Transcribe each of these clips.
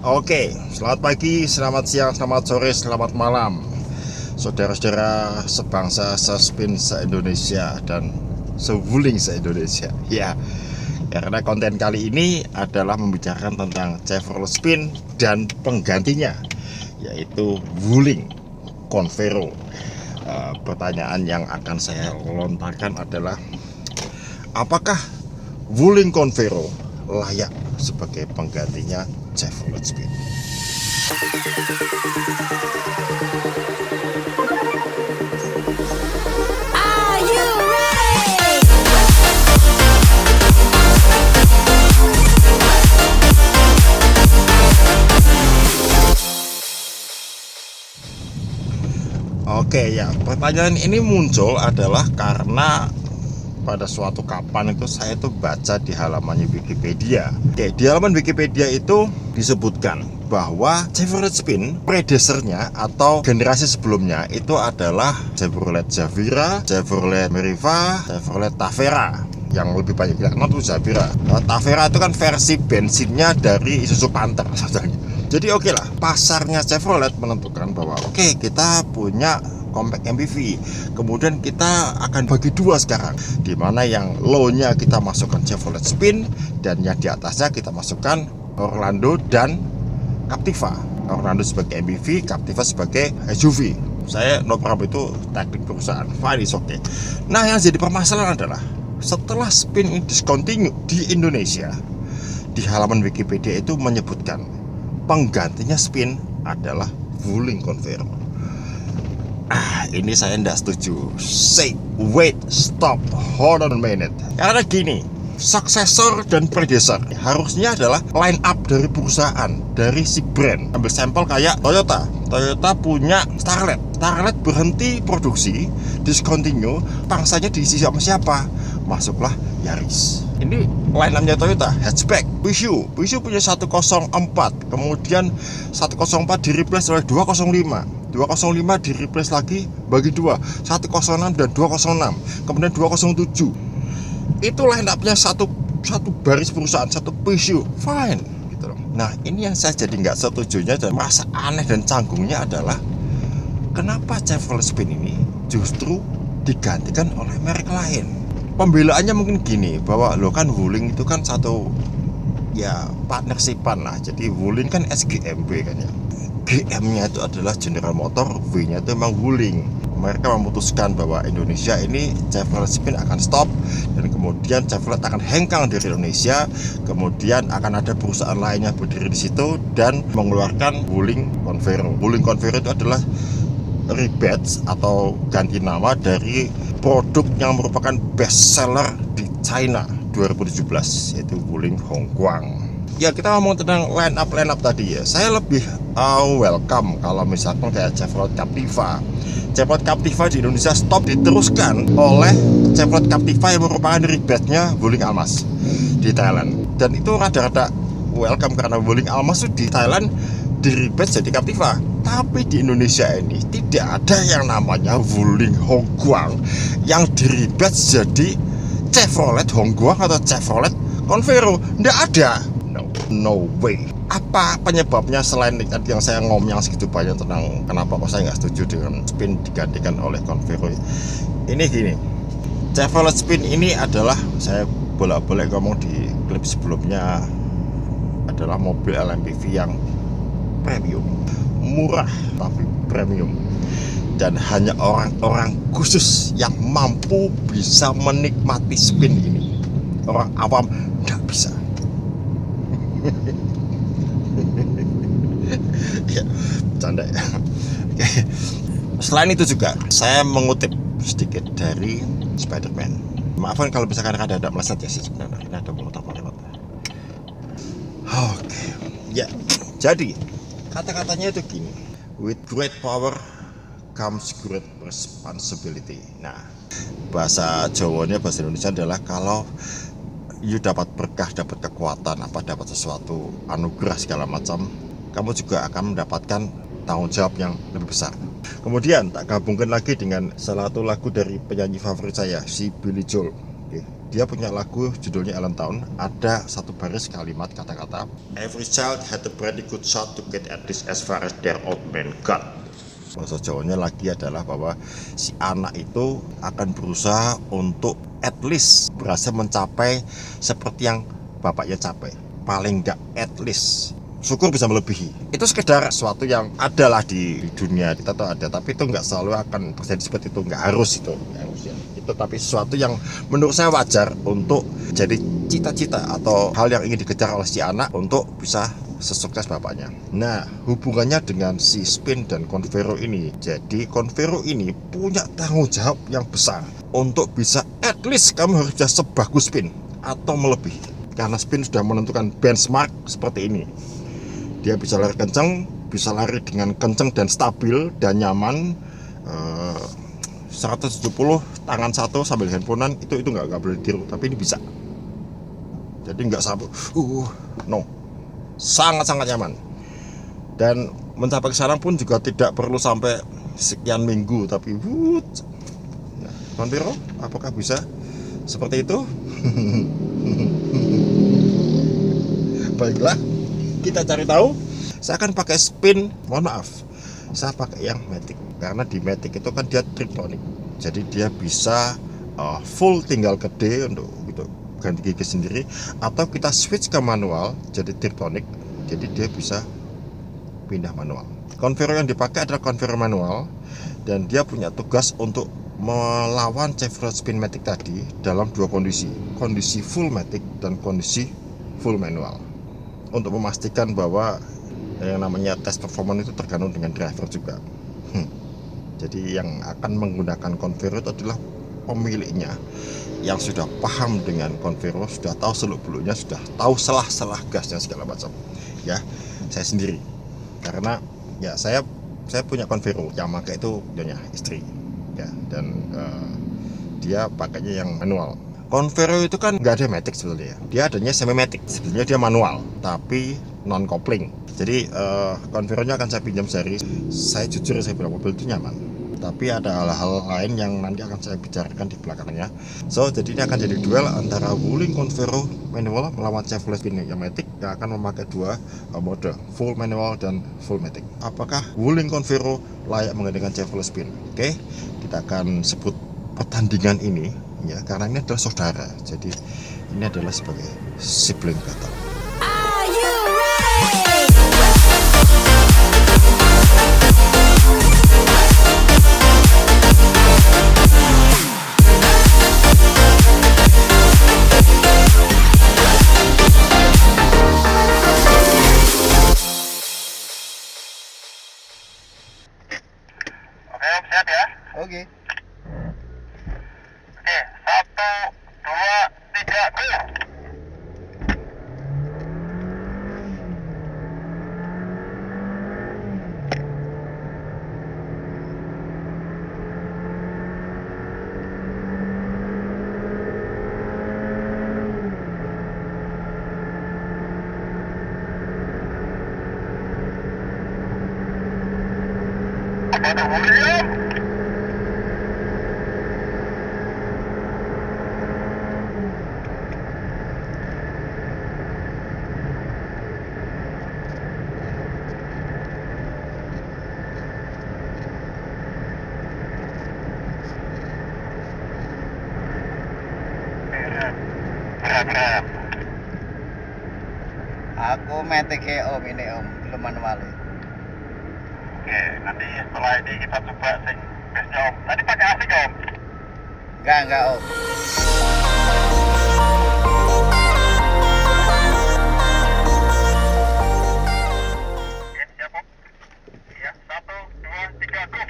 Oke, selamat pagi, selamat siang, selamat sore, selamat malam, saudara-saudara sebangsa, sespin se-Indonesia dan sewuling se-Indonesia. Ya, karena konten kali ini adalah membicarakan tentang Chevrolet Spin dan penggantinya, yaitu Wuling Convero. Pertanyaan yang akan saya lontarkan adalah, apakah Wuling Convero layak sebagai penggantinya Chevrolet Spin? Are you ready? Oke ya, pertanyaan ini muncul adalah karena pada suatu kapan itu saya tuh baca di halamannya Wikipedia. Oke, di halaman Wikipedia itu disebutkan bahwa Chevrolet Spin predecessor-nya atau generasi sebelumnya itu adalah Chevrolet Zavira, Chevrolet Meriva, Chevrolet Tavera. Yang lebih banyak kita kenal itu Zavira. Tavera itu kan versi bensinnya dari Isuzu Panther sebenarnya. Jadi oke lah, pasarnya Chevrolet menentukan bahwa oke, kita punya compact MPV, kemudian kita akan bagi dua sekarang, dimana yang low-nya kita masukkan Chevrolet Spin dan yang di atasnya kita masukkan Orlando dan Captiva. Orlando sebagai MPV, Captiva sebagai SUV. Saya no problem, itu teknik perusahaan, fine, is okay. Nah, yang jadi permasalahan adalah setelah Spin ini discontinue di Indonesia, di halaman Wikipedia itu menyebutkan penggantinya Spin adalah Wuling Convero. Ini saya tidak setuju. Say, wait, stop, hold on a minute. Karena gini, suksesor dan predecessor harusnya adalah line up dari perusahaan, dari si brand. Ambil sampel kayak Toyota. Toyota punya Starlet. Starlet berhenti produksi, discontinue, pangsanya diisi sama siapa? Masuklah Yaris. Ini line up-nya Toyota, hatchback. Puishu punya 104, kemudian 104 di replace oleh 205. 205 di replace lagi bagi dua, 106 dan 206, kemudian 207. Itu line up-nya satu baris perusahaan, satu Puishu, fine gitu loh. Nah, ini yang saya jadi nggak setujunya dan merasa aneh dan canggungnya adalah kenapa Chevrolet Spin ini justru digantikan oleh merek lain. Pembelaannya mungkin gini, bahwa lo kan Wuling itu kan satu ya partnershipan lah. Jadi Wuling kan SGMB kan ya. GM-nya itu adalah General Motor, W-nya itu memang Wuling. Mereka memutuskan bahwa Indonesia ini Chevrolet Spin akan stop, dan kemudian Chevrolet akan hengkang dari Indonesia. Kemudian akan ada perusahaan lainnya berdiri di situ dan mengeluarkan Wuling Convero. Wuling Convero itu adalah rebates atau ganti nama dari produk yang merupakan best seller di China 2017, yaitu Wuling Hongguang. Ya, kita ngomong tentang line up tadi ya. Saya lebih welcome kalau misalkan kayak Chevrolet Captiva. Chevrolet Captiva di Indonesia stop, diteruskan oleh Chevrolet Captiva yang merupakan rebate-nya Wuling Almas di Thailand. Dan itu rada-rada welcome karena Wuling Almas itu di Thailand di rebate jadi Captiva. Tapi di Indonesia ini tidak ada yang namanya Wuling Hongguang yang di rebate jadi Chevrolet Hongguang atau Chevrolet Convero. Tidak ada. No way. Apa penyebabnya selain tadi yang saya ngomong segitu banyak tentang kenapa kok saya nggak setuju dengan Spin digantikan oleh Convero? Ini gini, Chevrolet Spin ini adalah, saya bolak-balik ngomong di klip sebelumnya, adalah mobil LMPV yang premium, murah tapi premium, dan hanya orang-orang khusus yang mampu bisa menikmati Spin ini. Orang awam nggak bisa. Ya, bercanda ya. Selain itu juga saya mengutip sedikit dari Spider-Man. Maafkan kalau misalkan ada meleset ya sih, sebenarnya ini ada motor lewat. Oke, ya. Jadi kata-katanya itu gini, with great power comes great responsibility. Nah, bahasa Jawanya, bahasa Indonesia adalah kalau you dapat berkah, dapat kekuatan, dapat sesuatu anugerah segala macam, kamu juga akan mendapatkan tanggung jawab yang lebih besar. Kemudian tak gabungkan lagi dengan salah satu lagu dari penyanyi favorit saya, si Billy Joel. Dia punya lagu judulnya Allentown. Ada satu baris kalimat kata-kata, "Every child had a pretty good shot to get at least as far as their old man got." Bahasa Jawanya lagi adalah bahwa si anak itu akan berusaha untuk at least berhasil mencapai seperti yang bapaknya capai. Paling enggak at least. Syukur bisa melebihi. Itu sekedar sesuatu yang adalah di dunia kita tuh ada, tapi itu nggak selalu akan terjadi seperti itu. Nggak harus itu, itu tapi sesuatu yang menurut saya wajar untuk jadi cita-cita atau hal yang ingin dikejar oleh si anak untuk bisa sesukses bapaknya. Nah, hubungannya dengan si Spin dan Convero ini. Jadi Convero ini punya tanggung jawab yang besar untuk bisa at least kamu harus bisa sebagus Spin atau melebihi. Karena Spin sudah menentukan benchmark seperti ini. Dia bisa lari kencang, bisa lari dengan kencang dan stabil dan nyaman. 170 tangan satu sambil handphonean itu nggak boleh ditiru, tapi ini bisa. Jadi nggak sampai no. Sangat-sangat nyaman. Dan mencapai ke sana pun juga tidak perlu sampai sekian minggu, tapi nah, Convero, apakah bisa seperti itu? Baiklah, kita cari tahu. Saya akan pakai Spin, mohon maaf, saya pakai yang Matic karena di Matic itu kan dia triptonic, jadi dia bisa full tinggal ke D untuk gitu ganti gigi sendiri, atau kita switch ke manual jadi triptonic, jadi dia bisa pindah manual. Convero yang dipakai adalah Convero manual dan dia punya tugas untuk melawan Chevrolet Spin Matic tadi dalam dua kondisi full Matic dan kondisi full manual, untuk memastikan bahwa yang namanya tes performance itu tergantung dengan driver juga. Jadi yang akan menggunakan Convero itu adalah pemiliknya yang sudah paham dengan Convero, sudah tahu seluk-beluknya, sudah tahu selah-selah gasnya segala macam. Ya, saya sendiri. Karena ya saya punya Convero, yang pakai itu punya istri. Ya, dan dia pakainya yang manual. Convero itu kan nggak ada matic sebetulnya. Dia adanya semi matic. Sebenarnya dia manual, tapi non kopling. Jadi Convero-nya akan saya pinjam sehari. Saya jujur, saya bilang mobil itu nyaman. Tapi ada hal-hal lain yang nanti akan saya bicarakan di belakangnya. So, jadi ini akan jadi duel antara Wuling Convero manual melawan Chevrolet Spin yang Matic yang akan memakai dua mode, full manual dan full Matic. Apakah Wuling Convero layak menggantikan Chevrolet Spin? Oke, kita akan sebut pertandingan ini ya, karena ini adalah saudara. Jadi ini adalah sebagai sibling battle. Are you ready? Oke, siap ya? Oke. Oke, 1, 2, 3, go! Pada William! Berat. Aku Matic om ini om, belum manual. Oke, nanti setelah ini kita coba sing gasnya om. Tadi pakai asik om? Enggak om. Oke, siap om? Iya, 1, 2, 3, go!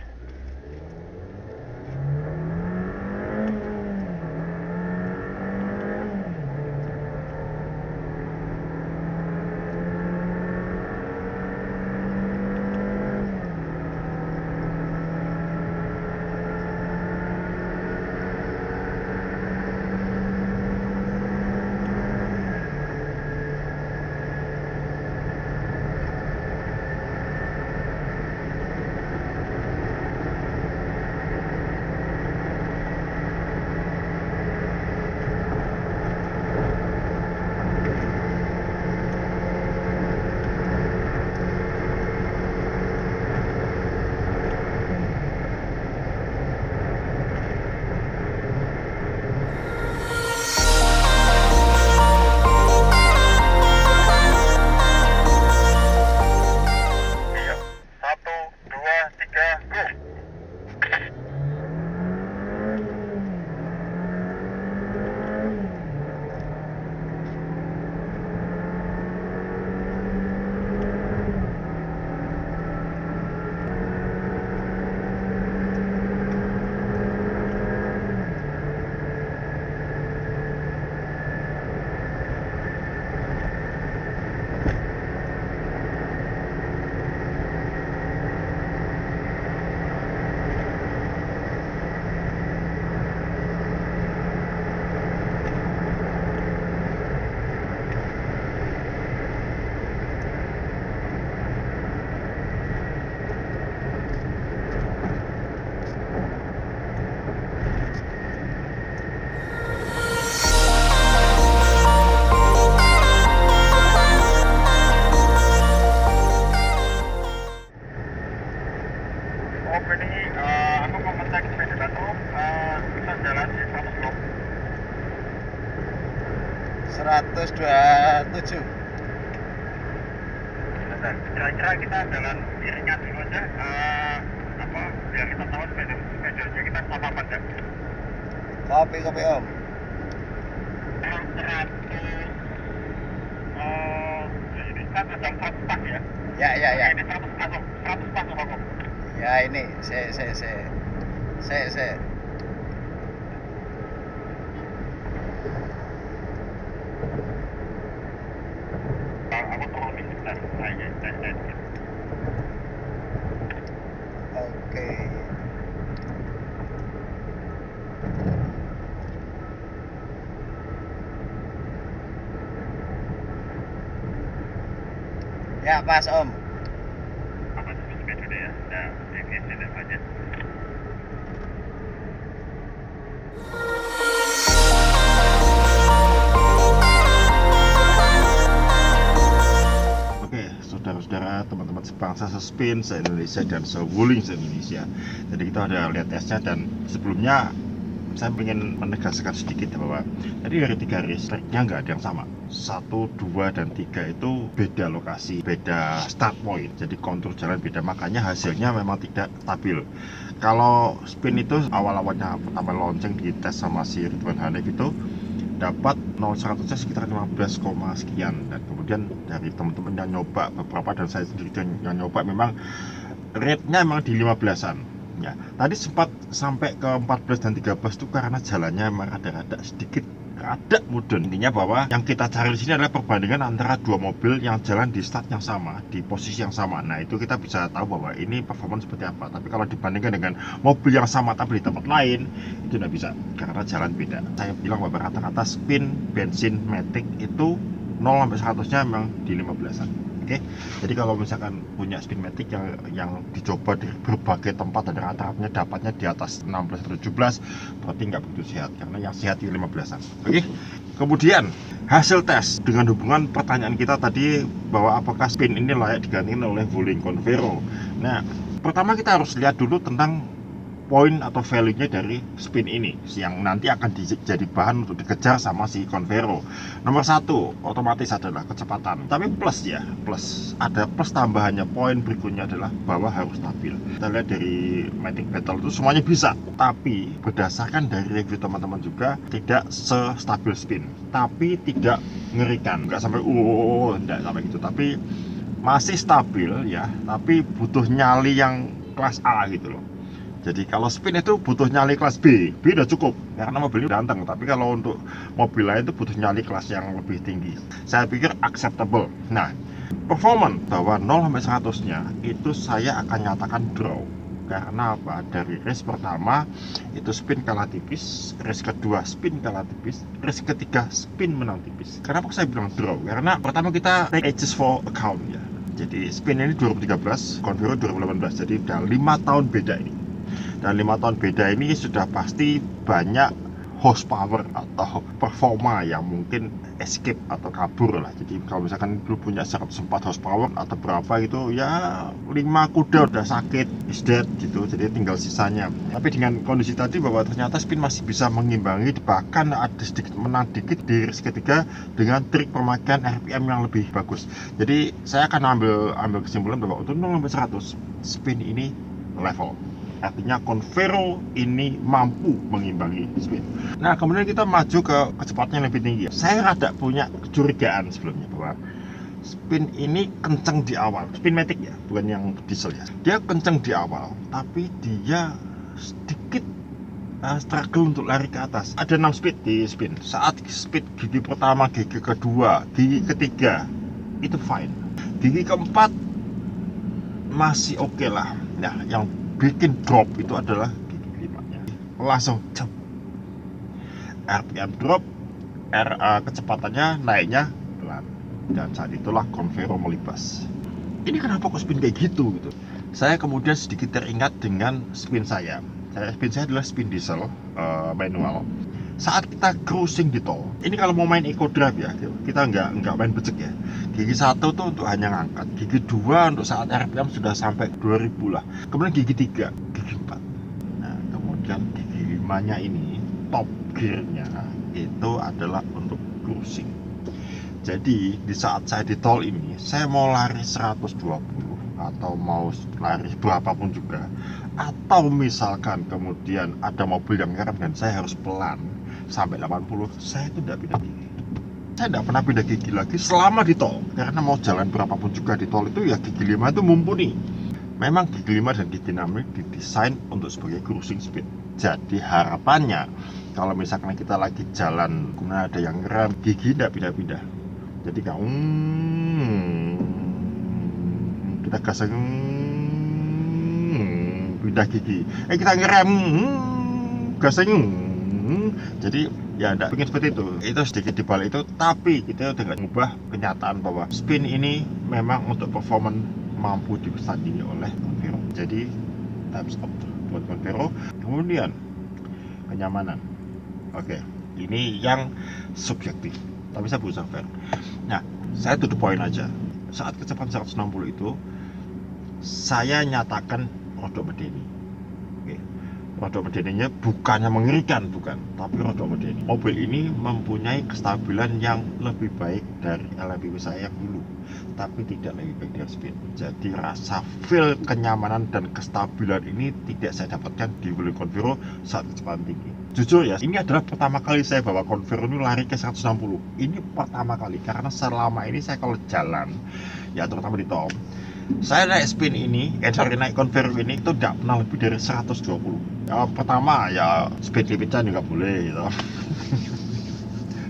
7. Kira-kira kita jalan iringan dulu aja, biar kita tahu schedule-nya kita sama apa enggak. Kopi Om. 100, ini kan ada 100 pas ya? Ya. Ini 100 pas Om. Ya ini, se. Aku turunin sebentar. Oke. Ya pas Om. Apa itu schedule ya? Nah, ini sini aja. Oke, saudara-saudara, teman-teman sebangsa, sespin se-Indonesia dan se-wuling se-Indonesia. Jadi kita udah lihat tesnya, dan sebelumnya saya ingin menegaskan sedikit bahwa tadi dari 3 race track-nya nggak ada yang sama. 1, 2, dan 3 itu beda lokasi, beda start point, jadi kontur jalan beda, makanya hasilnya memang tidak stabil. Kalau spin itu awal-awalnya pertama lonceng di tes sama si Ridwan Hanif itu dapat 0-100 sekitar 15, sekian, dan kemudian dari teman-teman yang nyoba beberapa dan saya sendiri yang nyoba memang rate-nya memang di 15-an. Ya, tadi sempat sampai ke 14 dan 13 itu karena jalannya memang rada mudun. Intinya bahwa yang kita cari di sini adalah perbandingan antara dua mobil yang jalan di start yang sama, di posisi yang sama. Nah, itu kita bisa tahu bahwa ini performance seperti apa. Tapi kalau dibandingkan dengan mobil yang sama tapi di tempat lain, itu tidak bisa karena jalan beda. Saya bilang bahwa rata-rata spin bensin Matic itu 0-100-nya memang di 15-an. Oke, jadi kalau misalkan punya spin Matic yang dicoba di berbagai tempat dan rata-ratanya dapatnya di atas 16 atau 17, berarti nggak begitu sehat, karena yang sehat di 15-an. Oke, kemudian hasil tes dengan hubungan pertanyaan kita tadi bahwa apakah spin ini layak digantikan oleh Wuling Convero. Nah, pertama kita harus lihat dulu tentang poin atau value-nya dari spin ini yang nanti akan jadi bahan untuk dikejar sama si Convero. Nomor 1 otomatis adalah kecepatan, tapi plus ada plus tambahannya. Poin berikutnya adalah bahwa harus stabil. Kita lihat dari Matic Battle itu semuanya bisa, tapi berdasarkan dari review teman-teman juga tidak se-stabil spin, tapi tidak ngerikan, nggak sampai enggak sampai gitu, tapi masih stabil ya, tapi butuh nyali yang kelas A gitu loh. Jadi kalau spin itu butuh nyali kelas B udah cukup karena mobilnya udah anteng. Tapi kalau untuk mobil lain itu butuh nyali kelas yang lebih tinggi. Saya pikir acceptable. Nah, performance bahwa 0-100-nya itu saya akan nyatakan draw. Karena apa? Dari race pertama itu spin kalah tipis, race kedua spin kalah tipis, race ketiga spin menang tipis. Kenapa saya bilang draw? Karena pertama kita take ages for account ya. Jadi spin ini 2013, Convero 2018. Jadi udah 5 tahun beda ini. Dan 5 tahun beda ini sudah pasti banyak horsepower atau performa yang mungkin escape atau kabur lah. Jadi kalau misalkan dulu punya 104 horsepower atau berapa gitu ya, 5 kuda udah sakit, is dead gitu, jadi tinggal sisanya. Tapi dengan kondisi tadi bahwa ternyata spin masih bisa mengimbangi, bahkan ada sedikit menang dikit di race ketiga dengan trik pemakaian RPM yang lebih bagus. Jadi saya akan ambil kesimpulan bahwa untuk 0-100 spin ini level. Artinya Convero ini mampu mengimbangi spin. Nah, kemudian kita maju ke kecepatan yang lebih tinggi. Saya rada punya kecurigaan sebelumnya bahwa spin ini kenceng di awal. Spin Matic ya, bukan yang diesel ya. Dia kenceng di awal, tapi dia sedikit struggle untuk lari ke atas. Ada 6 speed di spin. Saat speed gigi pertama, gigi kedua, gigi ketiga itu fine. Gigi keempat masih oke lah. Nah, yang bikin drop itu adalah gigi 5-nya. Langsung jump. RPM drop, kecepatannya naiknya pelan. Dan saat itulah Convero melibas. Ini kenapa kok spin kayak gitu gitu. Saya kemudian sedikit teringat dengan spin saya. Spin saya adalah spin diesel manual. Saat kita cruising di tol, ini kalau mau main eco drive ya, kita nggak main becek ya. Gigi 1 tuh untuk hanya ngangkat, gigi 2 untuk saat RPM sudah sampai 2000 lah. Kemudian gigi 3, gigi 4. Nah, kemudian gigi 5-nya ini top gear-nya itu adalah untuk cruising. Jadi di saat saya di tol ini, saya mau lari 120 atau mau lari berapapun juga, atau misalkan kemudian ada mobil yang ngerem dan saya harus pelan sampai 80, saya itu tidak pindah gigi. Saya tidak pernah pindah gigi lagi selama di tol, karena mau jalan berapapun juga di tol itu ya gigi 5 itu mumpuni. Memang gigi 5 dan gigi 6 ini didesain untuk sebagai cruising speed. Jadi harapannya kalau misalkan kita lagi jalan kemudian ada yang ngerem, gigi tidak pindah-pindah. Jadi kita gas pindah gigi. Kita ngerem gasnya jadi ya enggak bikin seperti itu sedikit dibalik itu, tapi kita udah nggak mengubah kenyataan bahwa spin ini memang untuk performance mampu disandingi oleh Convero. Jadi times up buat Convero. Kemudian kenyamanan, oke, ini yang subjektif tapi saya berusaha fair. Nah, saya to the point aja. Saat kecepatan 160 itu saya nyatakan rodok medeni. Oke. Rodok medeninya bukannya mengerikan, bukan, tapi rodok medeni. Mobil ini mempunyai kestabilan yang lebih baik dari LMPV saya yang dulu, tapi tidak lebih baik dari Spin. Jadi rasa feel kenyamanan dan kestabilan ini tidak saya dapatkan di Wuling Convero saat kecepatan tinggi. Jujur ya, ini adalah pertama kali saya bawa Convero ini lari ke 160. Ini pertama kali, karena selama ini saya kalau jalan, ya terutama di tol, saya naik Spin ini, naik Convero ini itu tidak pernah lebih dari 120. Ya, pertama ya speed limitnya juga boleh gitu.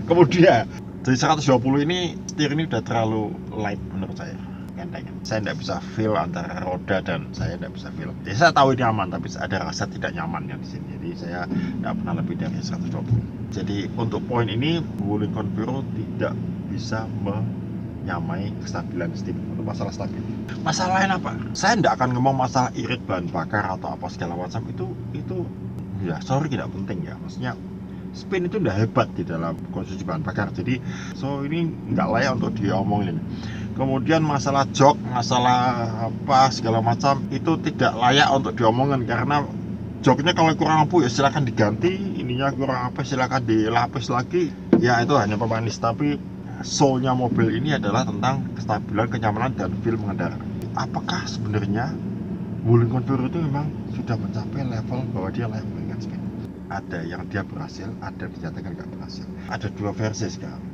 Kemudian dari 120 ini setir ini udah terlalu light menurut saya, enteng. Saya tidak bisa feel antara roda dan saya tidak bisa feel. Jadi saya tahu ini aman, tapi ada rasa tidak nyamannya di sini. Jadi saya tidak pernah lebih dari 120. Jadi untuk poin ini Wuling Convero tidak bisa menyamai kestabilan steam untuk masalah stabil. Masalah lain apa? Saya tidak akan ngomong masalah irit bahan bakar atau apa segala macam itu ya sorry tidak penting ya. Maksudnya Spin itu udah hebat di dalam konsumsi bahan bakar, jadi ini nggak layak untuk diomongin. Kemudian masalah jok, masalah apa segala macam itu tidak layak untuk diomongin, karena joknya kalau kurang ampuh ya silakan diganti, ininya kurang apa silakan dilapis lagi, ya itu hanya pemanis. Tapi soulnya mobil ini adalah tentang kestabilan, kenyamanan, dan feel mengendara. Apakah sebenarnya Wuling Convero itu memang sudah mencapai level bahwa dia layak menggunakan Spin? Ada yang dia berhasil, ada yang dinyatakan nggak berhasil. Ada dua versi sekarang.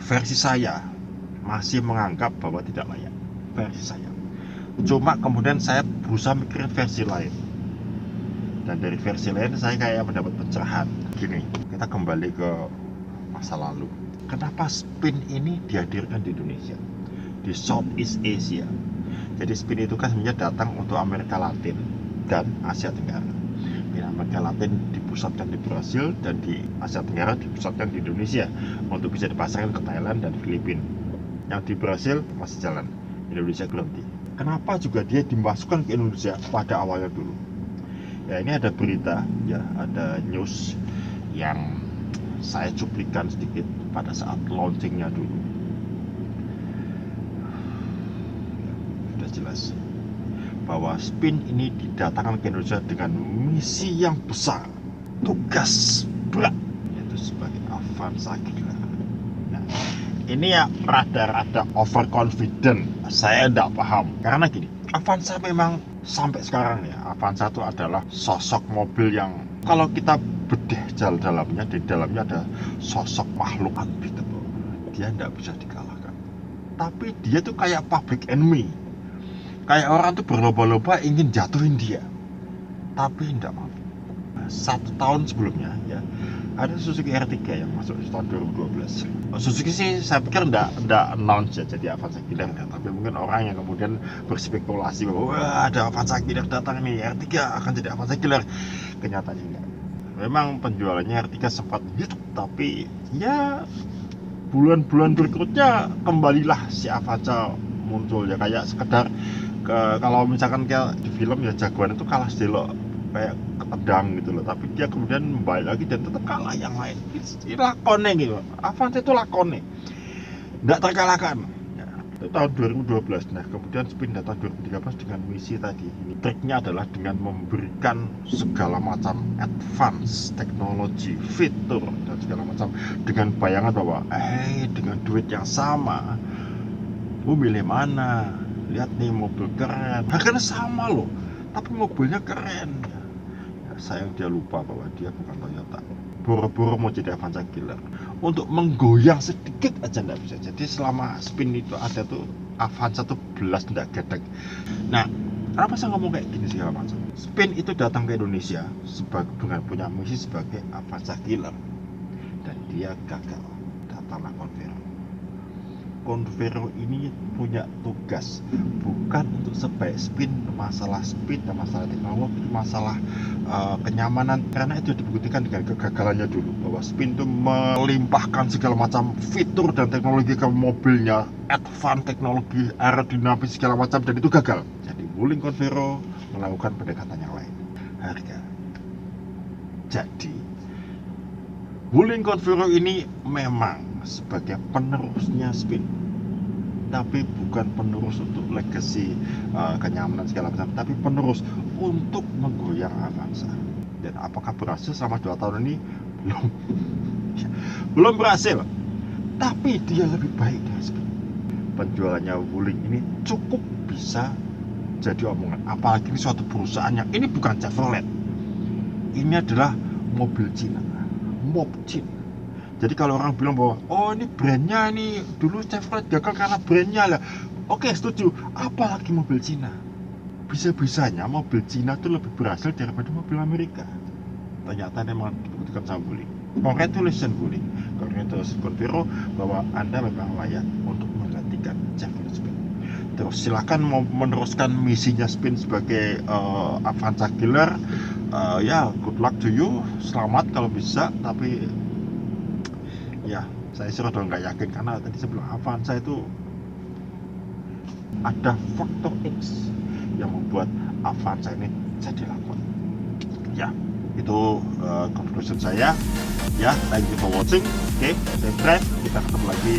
Versi saya masih menganggap bahwa tidak layak, versi saya. Cuma kemudian saya berusaha mikirin versi lain, dan dari versi lain saya kayak mendapat pencerahan. Gini, kita kembali ke masa lalu. Kenapa Spin ini dihadirkan di Indonesia, di Southeast Asia? Jadi Spin itu kan sebenarnya datang untuk Amerika Latin dan Asia Tenggara. Di Amerika Latin dipusatkan di Brasil, dan di Asia Tenggara dipusatkan di Indonesia untuk bisa dipasarkan ke Thailand dan Filipina. Yang di Brasil masih jalan, Indonesia berhenti. Kenapa juga dia dimasukkan ke Indonesia pada awalnya dulu? Ya ini ada berita, ya ada news yang saya cuplikan sedikit pada saat launchingnya dulu. Sudah jelas bahwa Spin ini didatangkan ke Indonesia dengan misi yang besar, tugas berat, yaitu sebagai Avanza Killer. Nah, ini ya rada-rada overconfident, saya tidak paham. Karena gini, Avanza memang sampai sekarang ya, Avanza itu adalah sosok mobil yang kalau kita bedah dalamnya, di dalamnya ada sosok makhluk unbeatable. Dia tidak bisa dikalahkan. Tapi dia tuh kayak public enemy. Kayak orang tuh berlomba-lomba ingin jatuhin dia, tapi tidak mampu. 1 tahun sebelumnya ya, ada Suzuki R3 yang masuk di tahun 2012. Suzuki sih saya pikir tidak announce ya jadi Avanza Killer ya, tapi mungkin orang yang kemudian berspekulasi bahwa wah ada Avanza Killer datang nih, R3 akan jadi Avanza Killer. Kenyataannya enggak. Memang penjualannya R3 sempat YouTube, tapi ya bulan-bulan berikutnya kembalilah si Avanza muncul ya, kayak sekedar kalau misalkan kayak di film ya jagoan itu kalah delok kayak ketendang gitu loh, tapi dia kemudian kembali lagi dan tetap kalah yang lain. Ini lakone gitu, Avanza itu lakone, tidak terkalahkan ya. itu tahun 2012. Nah, kemudian Spin datang 2013 dengan misi tadi. Triknya adalah dengan memberikan segala macam advance teknologi, fitur dan segala macam dengan bayangan bahwa dengan duit yang sama, lu milih mana? Lihat nih mobil keren, harganya sama loh, tapi mobilnya keren. Ya, sayang dia lupa bahwa dia bukan Toyota. Boro-boro mau jadi Avanza killer, untuk menggoyang sedikit aja nggak bisa. Jadi selama Spin itu ada tuh, Avanza tuh belas nggak gedek. Nah, kenapa saya ngomong kayak gini segala macam? Spin itu datang ke Indonesia dengan punya misi sebagai Avanza killer, dan dia gagal. Datanglah Convero ini punya tugas bukan untuk sebaik Spin, masalah speed dan masalah teknologi, masalah kenyamanan, karena itu dibuktikan dengan kegagalannya dulu, bahwa Spin itu melimpahkan segala macam fitur dan teknologi ke mobilnya, advance teknologi, aerodinamis segala macam, dan itu gagal. Jadi Wuling Convero melakukan pendekatan yang lain, harga. Jadi Wuling Convero ini memang sebagai penerusnya Spin, tapi bukan penerus untuk legacy kenyamanan segala macam, tapi penerus untuk menggoyang Avanza. Dan apakah berhasil selama 2 tahun ini? Belum berhasil, tapi dia lebih baik dari Spin. Penjualannya Wuling ini cukup bisa jadi omongan, apalagi ini suatu perusahaan yang ini bukan Chevrolet, ini adalah mobil Cina, mob Cina. Jadi kalau orang bilang bahwa ini brandnya nih dulu Chevrolet gagal karena brandnya lah, oke, setuju. Apalagi mobil Cina, bisa-bisanya mobil Cina itu lebih berhasil daripada mobil Amerika. Ternyata memang dibuktikan sama Wuling. Congratulations Wuling, congratulations Convero, bahwa Anda memang layak untuk menggantikan Chevrolet Spin. Terus silakan mau meneruskan misinya Spin sebagai Avanza killer. Ya, good luck to you, selamat kalau bisa. Tapi ya, saya sudah nggak yakin, karena tadi saya bilang Avanza itu ada faktor X yang membuat Avanza ini jadi laku. Ya, itu conclusion saya. Ya, thank you for watching. Oke, saya Drive, kita ketemu lagi.